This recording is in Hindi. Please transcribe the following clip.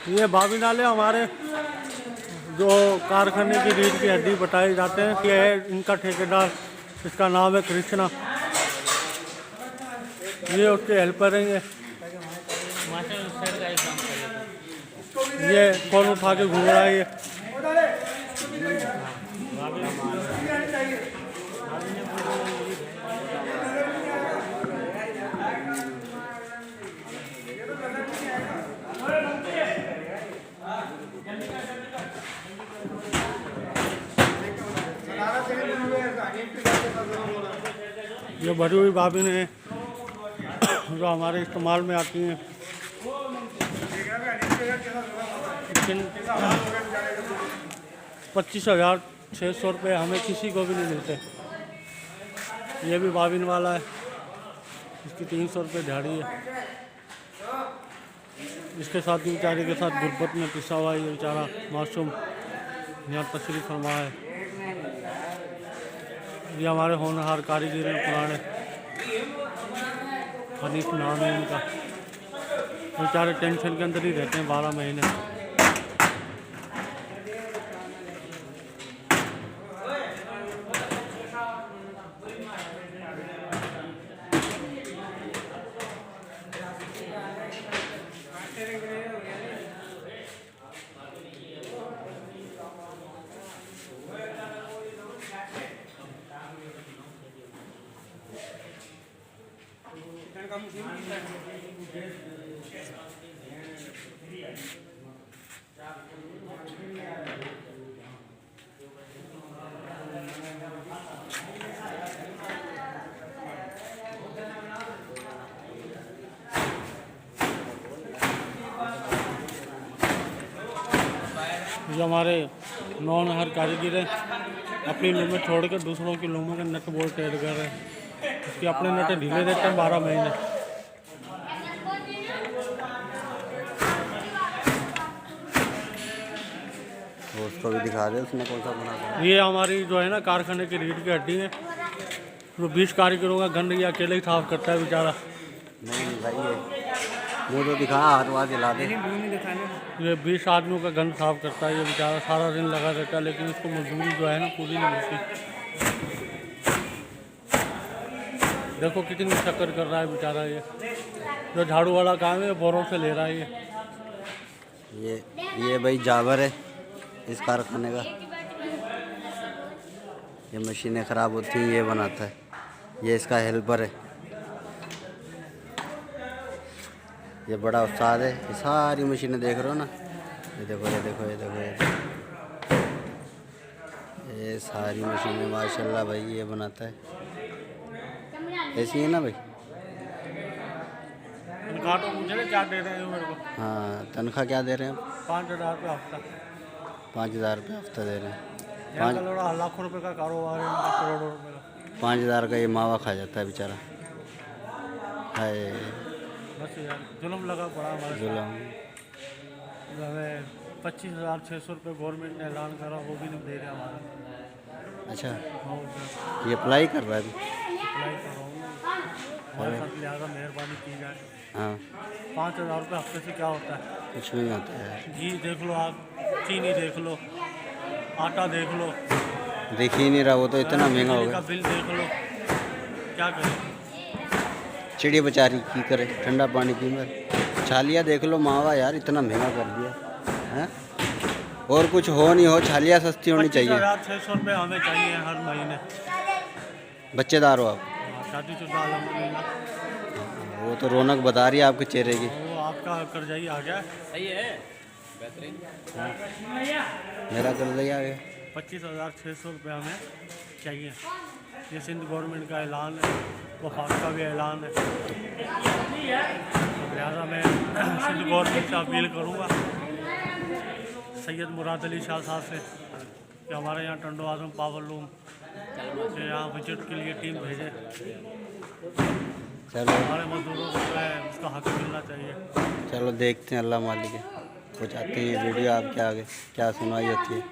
ये भाभी नाले हमारे जो कारखाने की रीढ़ की हड्डी बताए जाते हैं, ये है इनका ठेकेदार, इसका नाम है कृष्णा। ये उसके हेल्पर हैं। ये कौन उठा के घूम रहा है ये। ये भरी हुई भाभी ने जो हमारे इस्तेमाल में आती हैं, लेकिन 25,600 रुपये हमें किसी को भी नहीं मिलते। ये भी बाबिन वाला है, इसकी 300 रुपये दिहाड़ी है। इसके साथ ही बेचारे के साथ गुर्बत में पिसा हुआ है ये बेचारा मासूम, यहाँ तशरीफ फरमा है। ये हमारे होनहार कारीगर हैं पुराने, हनीफ नाम है इनका। बेचारे टेंशन के अंदर ही रहते हैं 12 महीने। जो हमारे नौनहार कारीगर हैं, अपनी लूमें छोड़कर दूसरों की लूमों के नट बोल्ट टेढ़ कर रहे हैं। उसके अपने नट ढीले देते हैं 12 महीने। उसको भी दिखा दे, उसने कौन सा बना। ये हमारी जो है ना कारखाने की रीढ़ की हड्डी है। तो 20 कारीगरों का गंद ये अकेले ही साफ करता है बेचारा। नहीं भाई, ये मुँह तो दिखा, हाथ वाथ दिला दे। ये 20 आदमियों का गंद साफ करता है ये बेचारा, सारा दिन लगा रहता है, लेकिन उसको मजदूरी जो है ना पूरी नहीं मिलती। देखो कितनी शक्कर कर रहा है बेचारा ये। जो झाड़ू वाला काम है बोरों से ले रहा है ये। ये भाई जावर है इस कारखाने का। ये मशीनें ख़राब होती हैं, ये बनाता है। ये इसका हेल्पर है। ये बड़ा उस्ताद है। ये सारी मशीनें देख रहे हो ना, ये देखो ये देखो ये देखो ये देखो। ये सारी मशीनें माशाल्लाह भाई ये बनाता है। ऐसी है ना भाई। तनख्वाह तो मुझे क्या दे रहे हैं मेरे को? हाँ, तनख्वाह क्या दे रहे हैं? 5,000 रुपये हफ्ता। 5,000 रुपये हफ्ता दे रहे हैं। लाखों रुपए का कारोबार है, करोड़ों रुपए का। 5,000 का ये मावा खा जाता है बेचारा। हाय बस यार जुल्म लगा पड़ा हमारे। जुल्म। हमें 25,600 रुपये गवर्नमेंट ने ऐलान करा, वो भी नहीं दे रहे हमारा। अच्छा, हाँ, ये अप्लाई कर रहा है। अप्लाई कर रहा हूँ हमारे साथ, लिहाजा मेहरबानी की जाए। हाँ, 5,000 रुपये हफ्ते से क्या होता है? कुछ नहीं होता है। घी देख लो आप, चीनी देख लो, आटा देख लो, दिख ही नहीं रहा, वो तो इतना महंगा हो बिजली का गया। बिल देख लो, क्या करें? चिड़ी बेचारी की करे, ठंडा पानी पी मर। छालिया देख लो, मावा यार इतना महंगा कर दिया है। और कुछ हो नहीं हो, छालिया सस्ती होनी चाहिए। 25,600 रुपये हमें चाहिए हर महीने। बच्चेदार हो आप? शादीशुदा अल्हम्दुलिल्लाह। वो तो रौनक बता रही है आपके चेहरे की। वो आपका कर्जा ही आ गया। सही है, बेहतरीन। मेरा कर्जा ही आ गया। 25,600 रुपये हमें चाहिए। ये सिंध गवर्नमेंट का ऐलान है, वफाक का भी ऐलान है। लिहाजा मैं सिंध गवर्नमेंट से अपील करूँगा सैयद मुराद अली शाह साहब से कि हमारे यहाँ टंडो आजम पावर लूम के यहाँ विजिट के लिए टीम भेजें। चलो हमारे मजदूरों को जो है उसका हक मिलना चाहिए। चलो देखते हैं, अल्लाह मालिक है। पहुँचाते हैं ये वीडियो आपके आगे, क्या सुनवाई होती है।